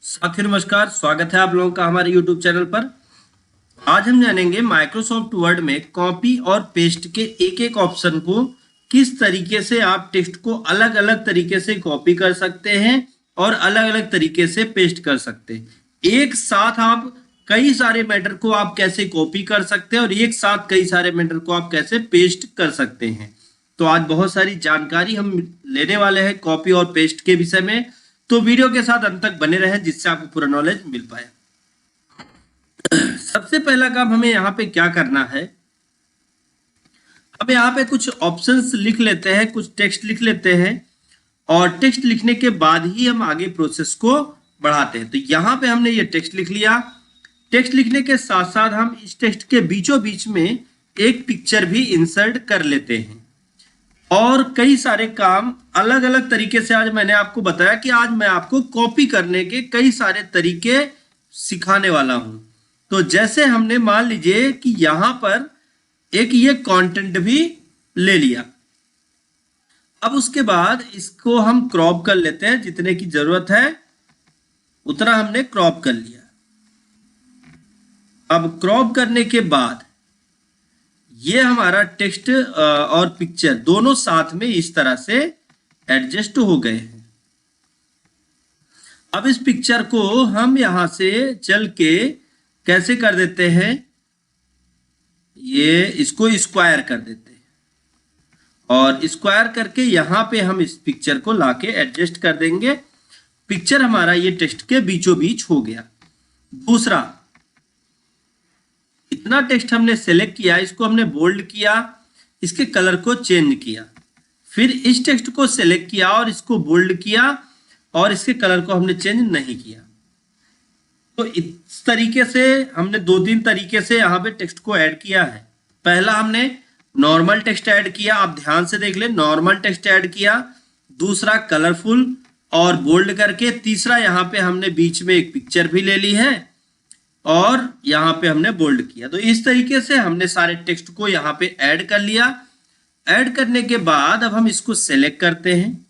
साथियों नमस्कार, स्वागत है आप लोगों का हमारे YouTube चैनल पर। आज हम जानेंगे माइक्रोसॉफ्ट वर्ड में कॉपी और पेस्ट के एक एक ऑप्शन को किस तरीके से आप टेक्स्ट को अलग अलग तरीके से कॉपी कर सकते हैं और अलग अलग तरीके से पेस्ट कर सकते हैं। एक साथ आप कई सारे मैटर को आप कैसे कॉपी कर सकते हैं और एक साथ कई सारे मैटर को आप कैसे पेस्ट कर सकते हैं। तो आज बहुत सारी जानकारी हम लेने वाले हैं कॉपी और पेस्ट के विषय में, तो वीडियो के साथ अंत तक बने रहें जिससे आपको पूरा नॉलेज मिल पाए। सबसे पहला काम हमें यहाँ पे क्या करना है, अब यहाँ पे कुछ ऑप्शंस लिख लेते हैं, कुछ टेक्स्ट लिख लेते हैं और टेक्स्ट लिखने के बाद ही हम आगे प्रोसेस को बढ़ाते हैं। तो यहाँ पे हमने ये टेक्स्ट लिख लिया। टेक्स्ट लिखने के साथ साथ हम इस टेक्स्ट के बीचों बीच में एक पिक्चर भी इंसर्ट कर लेते हैं और कई सारे काम अलग अलग तरीके से आज मैंने आपको बताया कि आज मैं आपको कॉपी करने के कई सारे तरीके सिखाने वाला हूं। तो जैसे हमने मान लीजिए कि यहां पर एक ये कंटेंट भी ले लिया, अब उसके बाद इसको हम क्रॉप कर लेते हैं, जितने की जरूरत है उतना हमने क्रॉप कर लिया। अब क्रॉप करने के बाद ये हमारा टेक्स्ट और पिक्चर दोनों साथ में इस तरह से एडजस्ट हो गए हैं। अब इस पिक्चर को हम यहां से चल के कैसे कर देते हैं, ये इसको स्क्वायर कर देते हैं और स्क्वायर करके यहां पे हम इस पिक्चर को लाके एडजस्ट कर देंगे। पिक्चर हमारा ये टेक्स्ट के बीचों बीच हो गया। दूसरा, इतना टेक्स्ट हमने सेलेक्ट किया, इसको हमने बोल्ड किया, इसके कलर को चेंज किया, फिर इस टेक्स्ट को सेलेक्ट किया और इसको बोल्ड किया और इसके कलर को हमने चेंज नहीं किया। तो इस तरीके से हमने दो तीन तरीके से यहाँ पे टेक्स्ट को ऐड किया है। पहला हमने नॉर्मल टेक्स्ट ऐड किया, आप ध्यान से देख ले, नॉर्मल टेक्स्ट ऐड किया। दूसरा कलरफुल और बोल्ड करके। तीसरा यहाँ पे हमने बीच में एक पिक्चर भी ले ली है और यहाँ पे हमने बोल्ड किया। तो इस तरीके से हमने सारे टेक्स्ट को यहाँ पे ऐड कर लिया। ऐड करने के बाद अब हम इसको सेलेक्ट करते हैं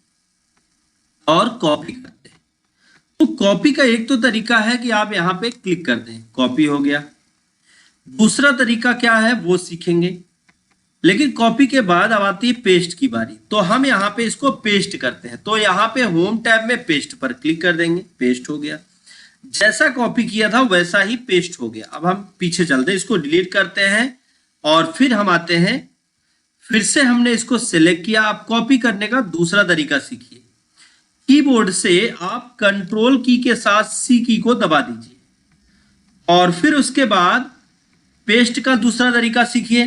और कॉपी करते हैं। तो कॉपी का एक तो तरीका है कि आप यहाँ पे क्लिक कर दें, कॉपी हो गया। दूसरा तरीका क्या है वो सीखेंगे, लेकिन कॉपी के बाद अब आती है पेस्ट की बारी। तो हम यहाँ पे इसको पेस्ट करते हैं। तो यहाँ पे होम टैब में पेस्ट पर क्लिक कर देंगे, पेस्ट हो गया। जैसा कॉपी किया था वैसा ही पेस्ट हो गया। अब हम पीछे चलते हैं, इसको डिलीट करते हैं और फिर हम आते हैं, फिर से हमने इसको सेलेक्ट किया। आप कॉपी करने का दूसरा तरीका सीखिए। कीबोर्ड से आप कंट्रोल की के साथ सी की को दबा दीजिए और फिर उसके बाद पेस्ट का दूसरा तरीका सीखिए।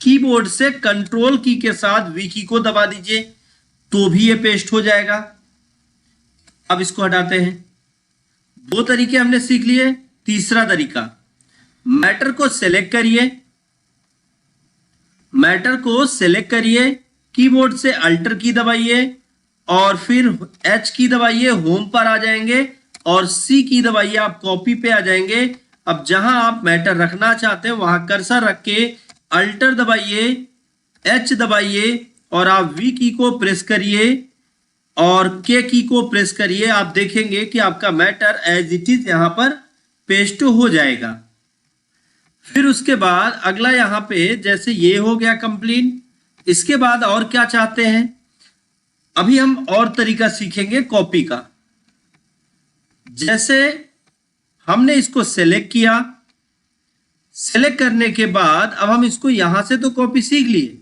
कीबोर्ड से कंट्रोल की के साथ वी की को दबा दीजिए तो भी ये पेस्ट हो जाएगा। अब इसको हटाते हैं। दो तरीके हमने सीख लिए। तीसरा तरीका, मैटर को सेलेक्ट करिए, मैटर को सेलेक्ट करिए, कीबोर्ड से अल्टर की दबाइए और फिर एच की दबाइए, होम पर आ जाएंगे और सी की दबाइए, आप कॉपी पे आ जाएंगे। अब जहां आप मैटर रखना चाहते हैं वहां कर्सर रख के अल्टर दबाइए, एच दबाइए और आप वी की को प्रेस करिए और के की को प्रेस करिए। आप देखेंगे कि आपका मैटर एज इट इज यहां पर पेस्ट हो जाएगा। फिर उसके बाद अगला यहां पे जैसे ये हो गया कंप्लीट। इसके बाद और क्या चाहते हैं, अभी हम और तरीका सीखेंगे कॉपी का। जैसे हमने इसको सेलेक्ट किया, सेलेक्ट करने के बाद अब हम इसको यहां से तो कॉपी सीख लिए।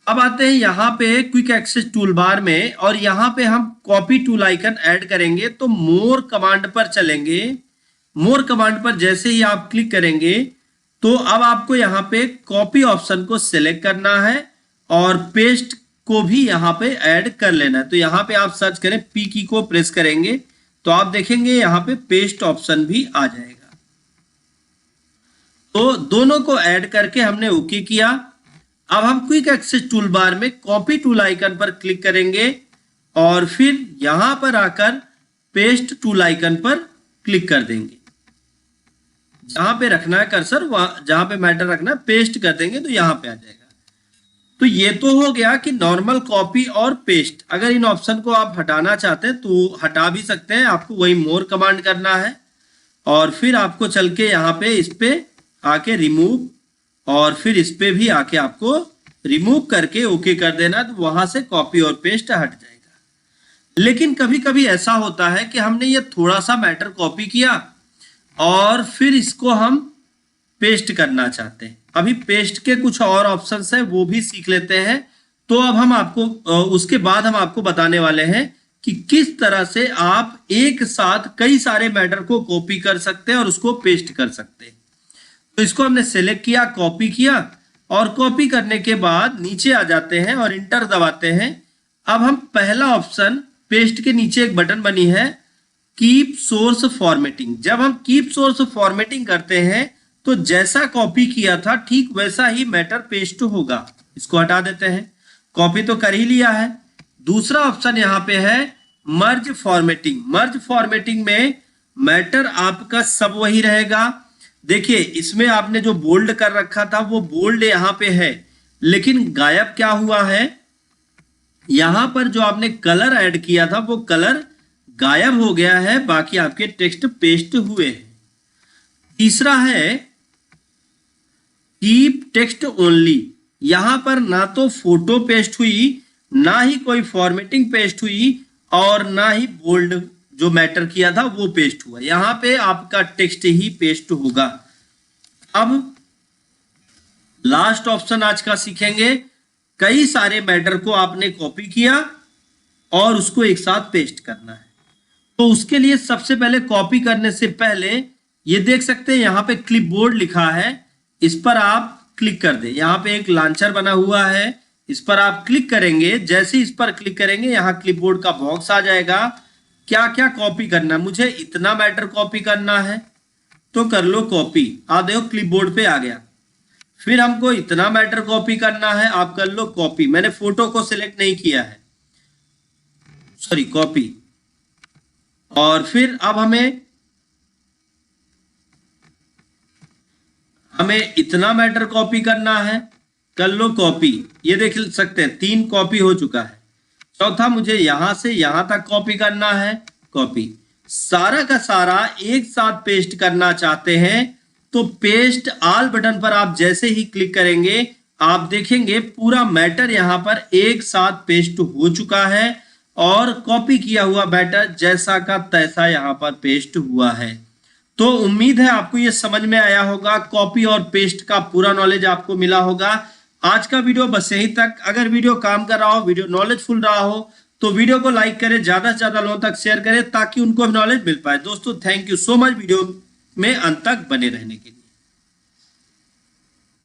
अब आते हैं यहाँ पे क्विक एक्सेस टूल बार में और यहाँ पे हम कॉपी टूल आइकन ऐड करेंगे। तो मोर कमांड पर चलेंगे। मोर कमांड पर जैसे ही आप क्लिक करेंगे तो अब आपको यहाँ पे कॉपी ऑप्शन को सिलेक्ट करना है और पेस्ट को भी यहाँ पे ऐड कर लेना है। तो यहाँ पे आप सर्च करें, पी की को प्रेस करेंगे तो आप देखेंगे यहाँ पे पेस्ट ऑप्शन भी आ जाएगा। तो दोनों को ऐड करके हमने ओके किया। अब हम क्विक एक्सेस टूल बार में कॉपी टूल आइकन पर क्लिक करेंगे और फिर यहां पर आकर पेस्ट टूल आइकन पर क्लिक कर देंगे। जहां पे रखना है कर्सर, वहां जहां पे मैटर रखना है पेस्ट कर देंगे तो यहां पे आ जाएगा। तो ये तो हो गया कि नॉर्मल कॉपी और पेस्ट। अगर इन ऑप्शन को आप हटाना चाहते हैं तो हटा भी सकते हैं, आपको वही मोर कमांड करना है और फिर आपको चल के यहाँ पे इस पे आके रिमूव, और फिर इस पे भी आके आपको रिमूव करके ओके कर देना, तो वहां से कॉपी और पेस्ट हट जाएगा। लेकिन कभी कभी ऐसा होता है कि हमने ये थोड़ा सा मैटर कॉपी किया और फिर इसको हम पेस्ट करना चाहते हैं। अभी पेस्ट के कुछ और ऑप्शंस हैं, वो भी सीख लेते हैं। तो अब हम आपको उसके बाद हम आपको बताने वाले हैं कि किस तरह से आप एक साथ कई सारे मैटर को कॉपी कर सकते हैं और उसको पेस्ट कर सकते हैं। तो इसको हमने सेलेक्ट किया, कॉपी किया, और कॉपी करने के बाद नीचे आ जाते हैं और इंटर दबाते हैं। अब हम पहला ऑप्शन, पेस्ट के नीचे एक बटन बनी है कीप सोर्स फॉर्मेटिंग। जब हम कीप सोर्स फॉर्मेटिंग करते हैं तो जैसा कॉपी किया था ठीक वैसा ही मैटर पेस्ट होगा। इसको हटा देते हैं, कॉपी तो कर ही लिया है। दूसरा ऑप्शन यहाँ पे है मर्ज फॉर्मेटिंग। मर्ज फॉर्मेटिंग में मैटर आपका सब वही रहेगा। देखिए इसमें आपने जो बोल्ड कर रखा था वो बोल्ड यहाँ पे है, लेकिन गायब क्या हुआ है, यहां पर जो आपने कलर ऐड किया था वो कलर गायब हो गया है, बाकी आपके टेक्स्ट पेस्ट हुए हैं। तीसरा है कीप टेक्स्ट ओनली। यहां पर ना तो फोटो पेस्ट हुई, ना ही कोई फॉर्मेटिंग पेस्ट हुई, और ना ही बोल्ड जो मैटर किया था वो पेस्ट हुआ। यहां पे आपका टेक्स्ट ही पेस्ट होगा। अब लास्ट ऑप्शन आज का सीखेंगे। कई सारे मैटर को आपने कॉपी किया और उसको एक साथ पेस्ट करना है। तो उसके लिए सबसे पहले कॉपी करने से पहले ये देख सकते हैं यहाँ पे क्लिपबोर्ड लिखा है, इस पर आप क्लिक कर दें। यहाँ पे एक लॉन्चर बना हुआ है, इस पर आप क्लिक करेंगे। जैसे इस पर क्लिक करेंगे यहाँ क्लिपबोर्ड का बॉक्स आ जाएगा। क्या क्या कॉपी करना है, मुझे इतना मैटर कॉपी करना है तो कर लो कॉपी, आ देखो क्लिपबोर्ड पे आ गया। फिर हमको इतना मैटर कॉपी करना है, आप कर लो कॉपी। मैंने फोटो को सिलेक्ट नहीं किया है, सॉरी, कॉपी। और फिर अब हमें इतना मैटर कॉपी करना है, कर लो कॉपी। ये देख सकते हैं 3 कॉपी हो चुका है। चौथा मुझे यहां से यहां तक कॉपी करना है, कॉपी। सारा का सारा एक साथ पेस्ट करना चाहते हैं तो पेस्ट ऑल बटन पर आप जैसे ही क्लिक करेंगे आप देखेंगे पूरा मैटर यहां पर एक साथ पेस्ट हो चुका है और कॉपी किया हुआ मैटर जैसा का तैसा यहां पर पेस्ट हुआ है। तो उम्मीद है आपको ये समझ में आया होगा, कॉपी और पेस्ट का पूरा नॉलेज आपको मिला होगा। आज का वीडियो बस यहीं तक। अगर वीडियो काम कर रहा हो, वीडियो नॉलेजफुल रहा हो, तो वीडियो को लाइक करें, ज्यादा से ज्यादा लोगों तक शेयर करें ताकि उनको भी नॉलेज मिल पाए। दोस्तों thank you so much video में अंत तक बने रहने के लिए।